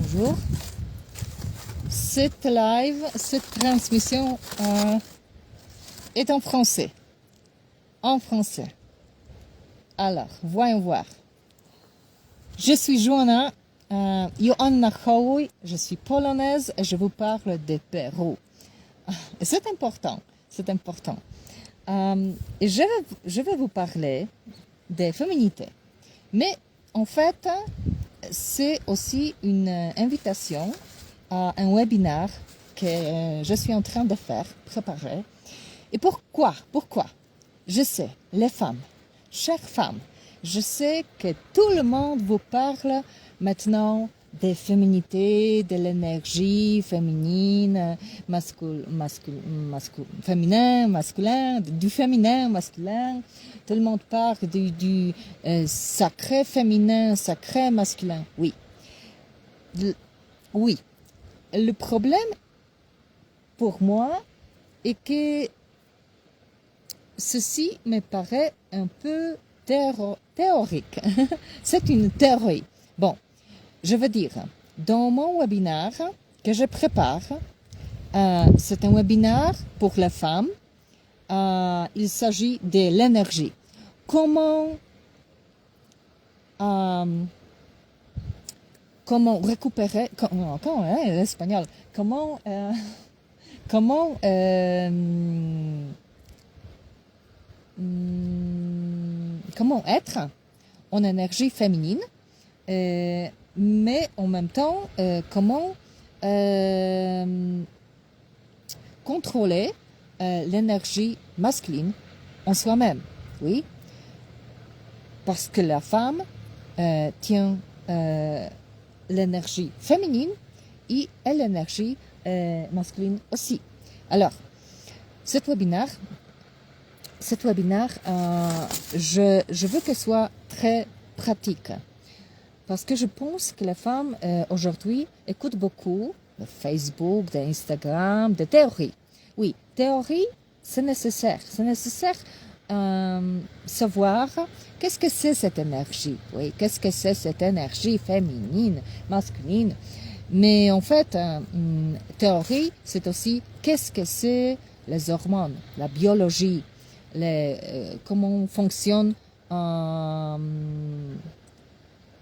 bonjour. Cette live, cette transmission est en français. En français. Alors, voyons voir. Je suis Joanna Hołój, je suis polonaise et je vous parle de Pérou. C'est important, c'est important. Et je vais vous parler des féminités. Mais en fait, c'est aussi une invitation à un webinaire que je suis en train de préparer. Et pourquoi? Je sais, les femmes, chères femmes, je sais que tout le monde vous parle maintenant des féminités, de l'énergie féminine, féminin, masculin, du féminin, masculin. Tout le monde parle du sacré féminin, sacré masculin. Oui. Oui. Le problème, pour moi, est que ceci me paraît un peu théorique. C'est une théorie. Bon, je veux dire, dans mon webinaire que je prépare, c'est un webinaire pour les femmes. Il s'agit de l'énergie. Comment récupérer, l'espagnol, comment être en énergie féminine, mais en même temps, comment contrôler l'énergie masculine en soi-même, oui, parce que la femme tient l'énergie féminine et l'énergie masculine aussi. Alors, cet webinaire, je veux qu'il soit très pratique, parce que je pense que les femmes aujourd'hui écoutent beaucoup de Facebook, d'Instagram, de théories. Oui, théorie, c'est nécessaire. C'est nécessaire savoir qu'est-ce que c'est cette énergie. Oui, qu'est-ce que c'est cette énergie féminine, masculine. Mais en fait, théorie, c'est aussi qu'est-ce que c'est les hormones, la biologie, comment fonctionne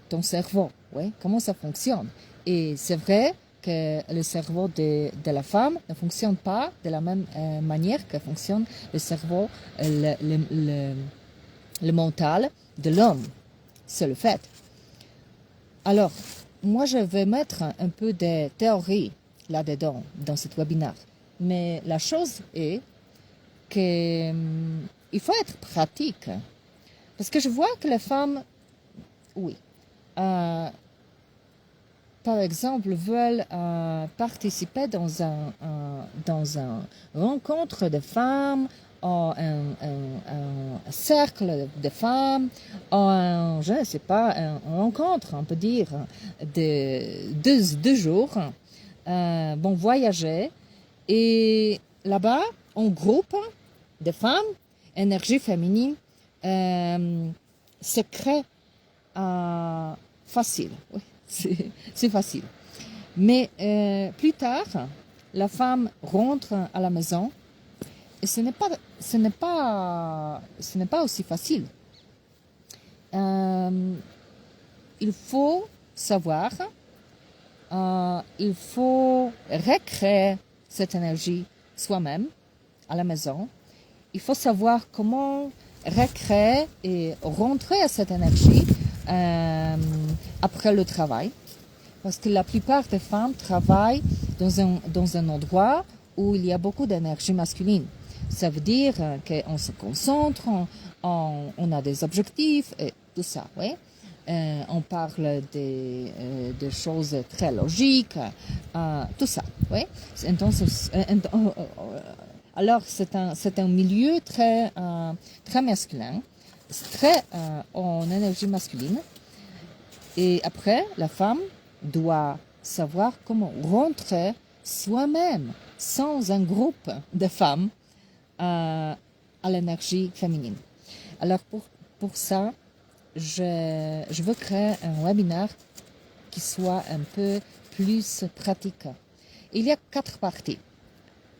ton cerveau. Oui, comment ça fonctionne. Et c'est vrai que le cerveau de la femme ne fonctionne pas de la même manière que fonctionne le cerveau, le mental de l'homme. C'est le fait. Alors, moi, je vais mettre un peu de théorie là-dedans, dans ce webinaire. Mais la chose est qu'il faut être pratique. Parce que je vois que les femmes, oui, par exemple, veulent participer dans un rencontre de femmes, un cercle de femmes, je ne sais pas, une rencontre, on peut dire, de deux jours, voyager. Et là-bas, en groupe de femmes, énergie féminine, se crée facile. Oui. C'est facile. Mais plus tard, la femme rentre à la maison et ce n'est pas aussi facile. Il faut savoir, il faut recréer cette énergie soi-même à la maison. Il faut savoir comment recréer et rentrer à cette énergie après le travail, parce que la plupart des femmes travaillent dans un endroit où il y a beaucoup d'énergie masculine. Ça veut dire qu'on se concentre, on a des objectifs et tout ça, oui. On parle de choses très logiques, tout ça, oui. Alors, c'est un milieu très masculin, très en énergie masculine. Et après, la femme doit savoir comment rentrer soi-même, sans un groupe de femmes, à l'énergie féminine. Alors, pour ça, je veux créer un webinaire qui soit un peu plus pratique. Il y a 4 parties.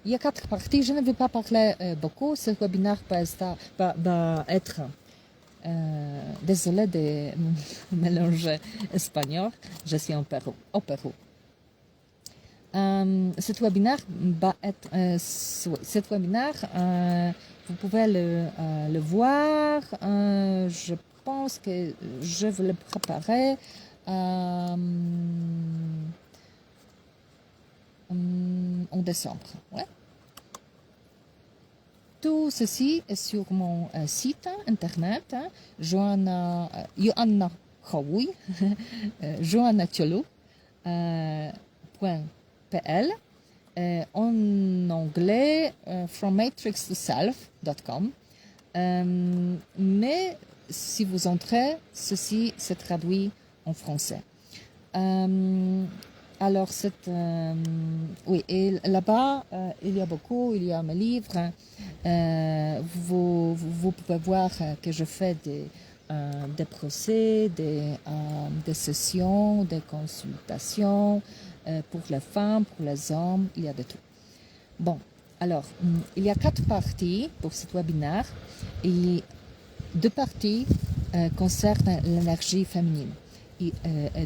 Il y a 4 parties. Je ne vais pas parler beaucoup. Ce webinaire va être... désolée de mélanger espagnol. Je suis au Pérou. Cet webinaire va être... cet webinaire, vous pouvez le voir. Je pense que je vais le préparer en décembre. Ouais. Tout ceci est sur mon site internet, Joanna Khoury, joannatiolo.pl, en anglais frommatrixtoself.com. Mais si vous entrez, ceci se traduit en français. Alors, oui, et là-bas, il y a beaucoup, il y a mes livres. Vous pouvez voir que je fais des procès, des sessions, des consultations pour les femmes, pour les hommes, il y a de tout. Bon, alors, il y a 4 parties pour ce webinaire et 2 parties concernent l'énergie féminine. Et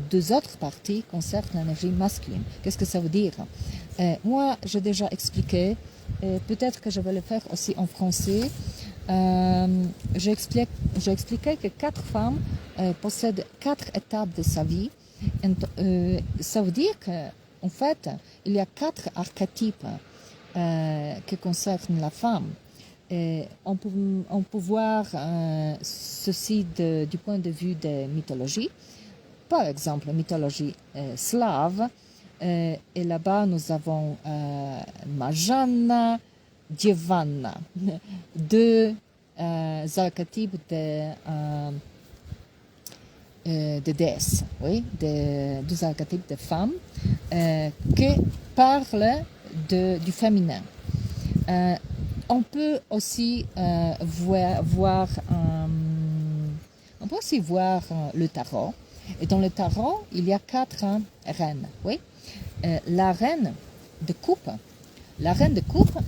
2 autres parties concernent l'énergie masculine. Qu'est-ce que ça veut dire? Moi, j'ai déjà expliqué, peut-être que je vais le faire aussi en français. J'ai expliqué que 4 femmes possèdent 4 étapes de sa vie. Ça veut dire qu'en fait, il y a 4 archétypes qui concernent la femme. On peut voir ceci du point de vue des mythologies. Par exemple, mythologie slave. Et là-bas, nous avons Majana, Djevanna, 2 archétypes de déesses, oui, 2 archétypes de femmes qui parlent du féminin. On peut aussi voir le tarot. Et dans le tarot, il y a 4 reines. Oui? La reine de coupe,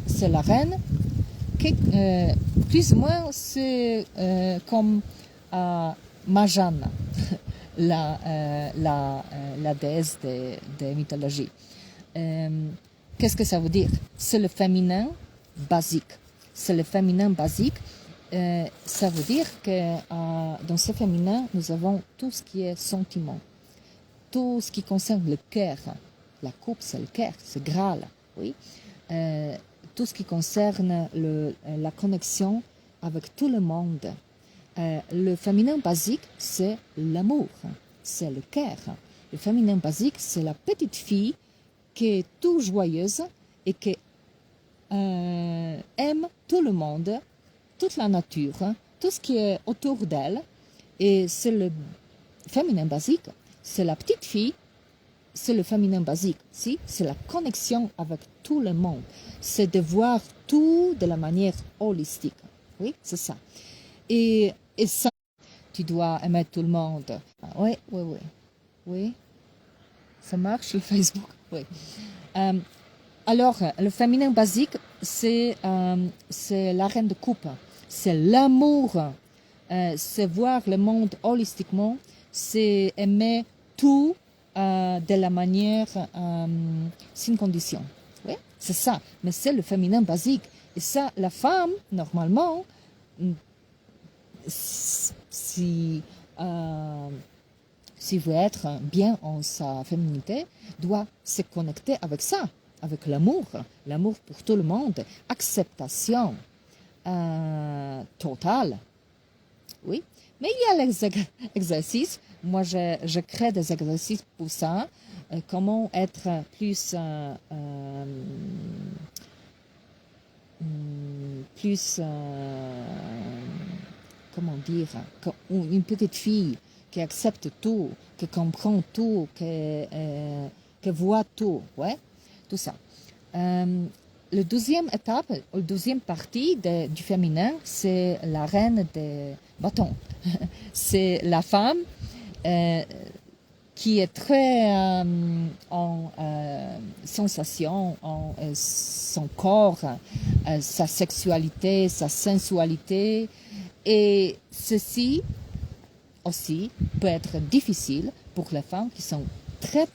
c'est la reine qui, plus ou moins, c'est comme Majana, la déesse de mythologie. Qu'est-ce que ça veut dire? C'est le féminin basique. C'est le féminin basique. Ça veut dire que dans ce féminin, nous avons tout ce qui est sentiment, tout ce qui concerne le cœur. La coupe, c'est le cœur, c'est Graal, oui. Tout ce qui concerne la connexion avec tout le monde. Le féminin basique, c'est l'amour, c'est le cœur. Le féminin basique, c'est la petite fille qui est tout joyeuse et qui aime tout le monde, toute la nature, tout ce qui est autour d'elle. Et c'est le féminin basique, c'est la petite fille, c'est le féminin basique. Si? C'est la connexion avec tout le monde. C'est de voir tout de la manière holistique. Oui, c'est ça. Et ça, tu dois aimer tout le monde. Oui. Oui, ça marche sur Facebook. Oui. Alors, le féminin basique, c'est la reine de coupe. C'est l'amour, c'est voir le monde holistiquement, c'est aimer tout de la manière sans condition. Oui, c'est ça, mais c'est le féminin basique. Et ça, la femme, normalement, si veut être bien en sa féminité, doit se connecter avec ça, avec l'amour pour tout le monde, acceptation. Total. Oui. Mais il y a les exercices. Moi, je crée des exercices pour ça. Comment être plus comment dire, une petite fille qui accepte tout, qui comprend tout, qui voit tout, ouais, tout ça. La deuxième étape, la deuxième partie du féminin, c'est la reine des bâtons. C'est la femme qui est très en sensation, en son corps, sa sexualité, sa sensualité. Et ceci aussi peut être difficile pour les femmes qui sont très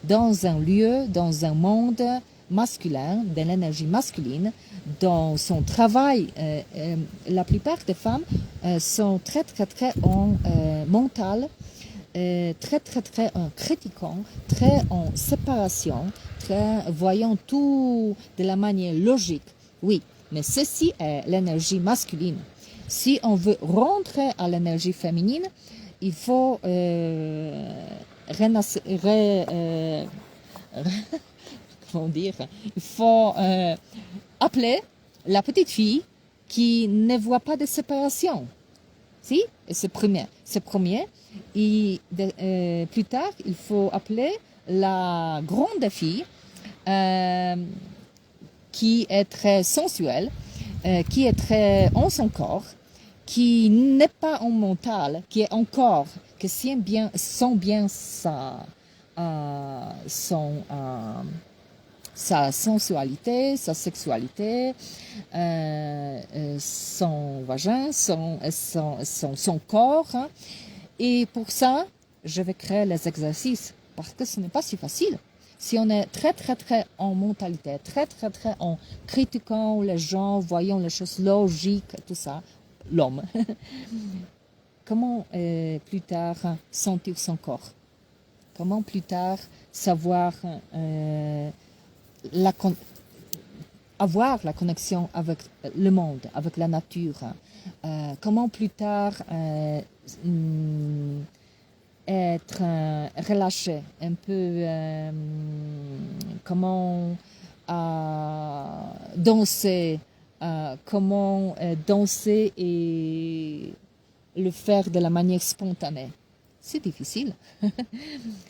dans un lieu, dans un monde masculin, de l'énergie masculine, dans son travail. La plupart des femmes sont très en mental, très en critiquant, très en séparation, très voyant tout de la manière logique. Oui, mais ceci est l'énergie masculine. Si on veut rentrer à l'énergie féminine, il faut comment dire, il faut appeler la petite fille qui ne voit pas de séparation. Si? Et c'est premier. Et plus tard, il faut appeler la grande fille qui est très sensuelle, qui est très en son corps, qui n'est pas en mental, qui est en corps, qui sent bien sa sensualité, sa sexualité, son vagin, son corps. Et pour ça, je vais créer les exercices parce que ce n'est pas si facile. Si on est très en mentalité, très en critiquant les gens, voyant les choses logiques, tout ça, l'homme, comment plus tard sentir son corps? Comment plus tard savoir avoir la connexion avec le monde, avec la nature? Comment plus tard être relâché un peu, comment danser, comment danser et le faire de la manière spontanée. C'est difficile.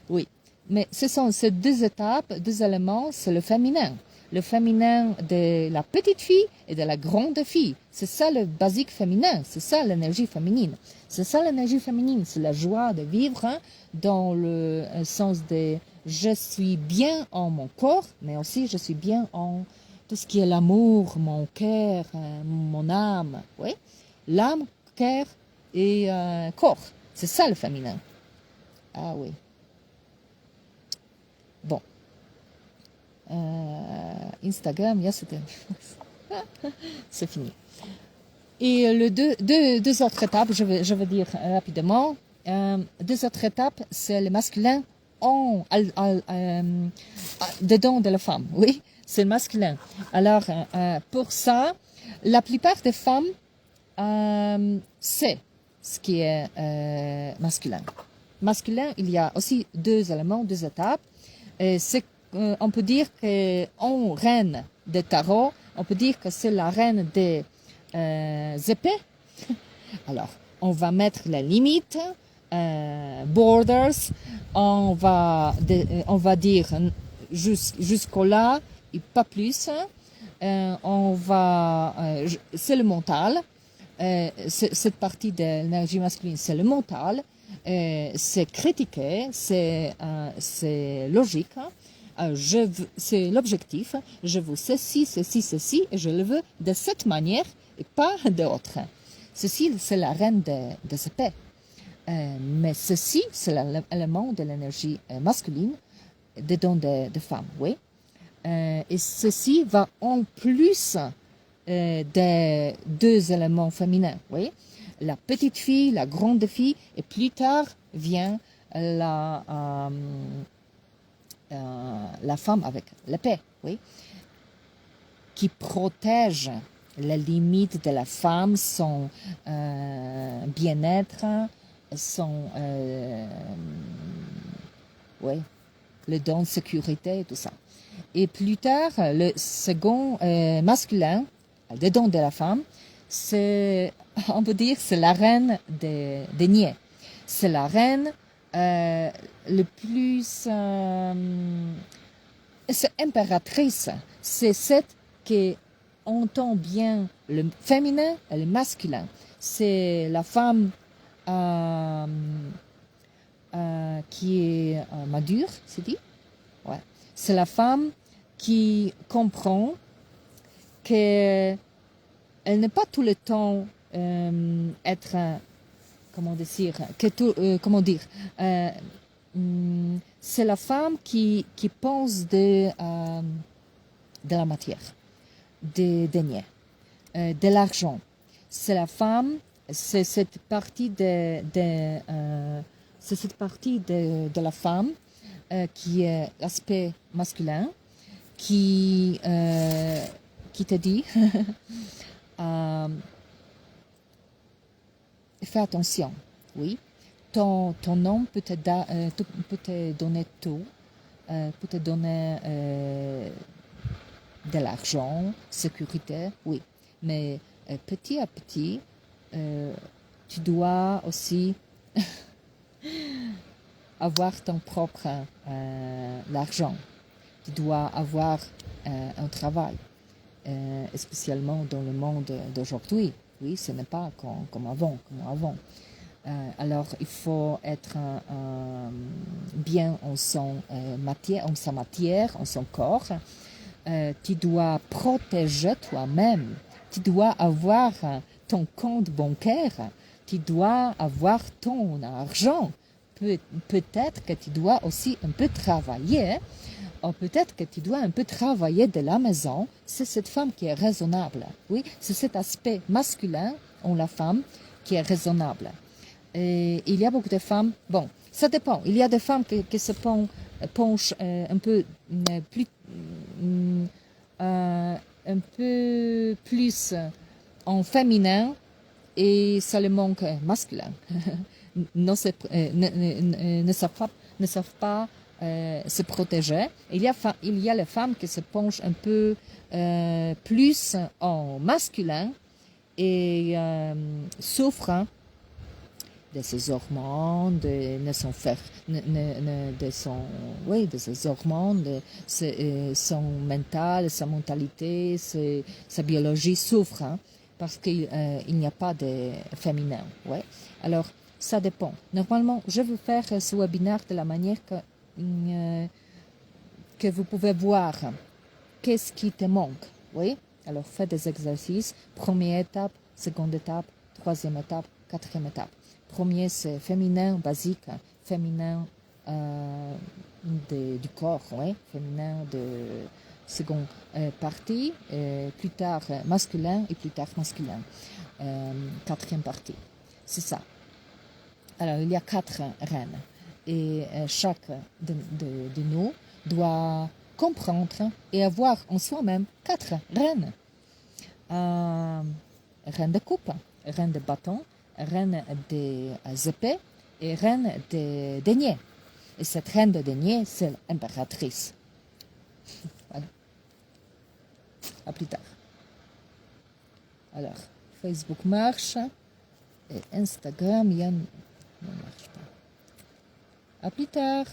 Oui, mais ce sont ces deux étapes, deux éléments, c'est le féminin. Le féminin de la petite fille et de la grande fille. C'est ça le basique féminin, c'est ça l'énergie féminine. C'est ça l'énergie féminine, c'est la joie de vivre dans le sens de je suis bien en mon corps, mais aussi je suis bien en tout ce qui est l'amour, mon cœur, mon âme. Oui, l'âme, cœur et corps. C'est ça le féminin. Ah oui. Bon. Instagram, c'est fini. Et les deux autres étapes, je vais dire rapidement. Deux autres étapes, c'est le masculin dedans de la femme. Oui, c'est le masculin. Alors, pour ça, la plupart des femmes c'est ce qui est masculin. Masculin, il y a aussi deux éléments, deux étapes. On peut dire qu'en reine de tarot, on peut dire que c'est la reine des épées. Alors, on va mettre les limites, borders, on va dire jusqu'au là et pas plus. C'est le mental. Cette partie de l'énergie masculine, c'est le mental. C'est critiquer, c'est logique. C'est l'objectif. Je veux ceci, et je le veux de cette manière et pas d'autre. Ceci, c'est la reine des épées. Mais ceci, c'est l'élément de l'énergie masculine dedans des femmes, oui. Et ceci va en plus des deux éléments féminins, oui. La petite fille, la grande fille, et plus tard vient la femme avec l'épée, oui, qui protège les limites de la femme, son bien-être, son le don de sécurité et tout ça. Et plus tard, le second masculin, le don de la femme, c'est, on peut dire, c'est la reine des niais. C'est la reine le plus... c'est impératrice. C'est cette qui entend bien le féminin et le masculin. C'est la femme qui est madure, c'est dit. Ouais. C'est la femme qui comprend qu'elle n'est pas tout le temps être, comment dire, c'est la femme qui pense de la matière, des deniers, de l'argent. C'est la femme, c'est cette partie de la femme qui est l'aspect masculin, qui te dit fais attention, oui. Ton homme peut te donner tout, peut te donner de l'argent, sécurité, oui. Mais petit à petit, tu dois aussi avoir ton propre l'argent. Tu dois avoir un travail, spécialement dans le monde d'aujourd'hui. Oui, ce n'est pas comme avant. Alors, il faut être bien en sa matière, en son corps. Tu dois protéger toi-même. Tu dois avoir ton compte bancaire. Tu dois avoir ton argent. Peut-être que tu dois aussi un peu travailler. Ou peut-être que tu dois un peu travailler de la maison. C'est cette femme qui est raisonnable. Oui, c'est cet aspect masculin en la femme qui est raisonnable. Et il y a beaucoup de femmes, bon, ça dépend. Il y a des femmes qui se penchent un peu plus en féminin et ça le manque masculin. ne savent pas se protéger. Il y a les femmes qui se penchent un peu plus en masculin et souffrent de ses hormones, de ses hormones, de son mental, sa mentalité, sa biologie souffre parce qu'il n'y a pas de féminin. Ouais. Alors, ça dépend. Normalement, je veux faire ce webinaire de la manière que vous pouvez voir qu'est-ce qui te manque. Oui? Alors, faites des exercices. Première étape, seconde étape, troisième étape, quatrième étape. Premier, c'est féminin, basique, féminin du corps, ouais, féminin de seconde partie, plus tard masculin et plus tard masculin. Quatrième partie, c'est ça. Alors, il y a 4 reines et chaque de nous doit comprendre et avoir en soi-même 4 reines. Reine de coupe, reine de bâton, reine des épées et reine des deniers. Et cette reine de deniers, c'est l'impératrice. Voilà. À plus tard. Alors, Facebook marche et Instagram, il ne marche pas. À plus tard.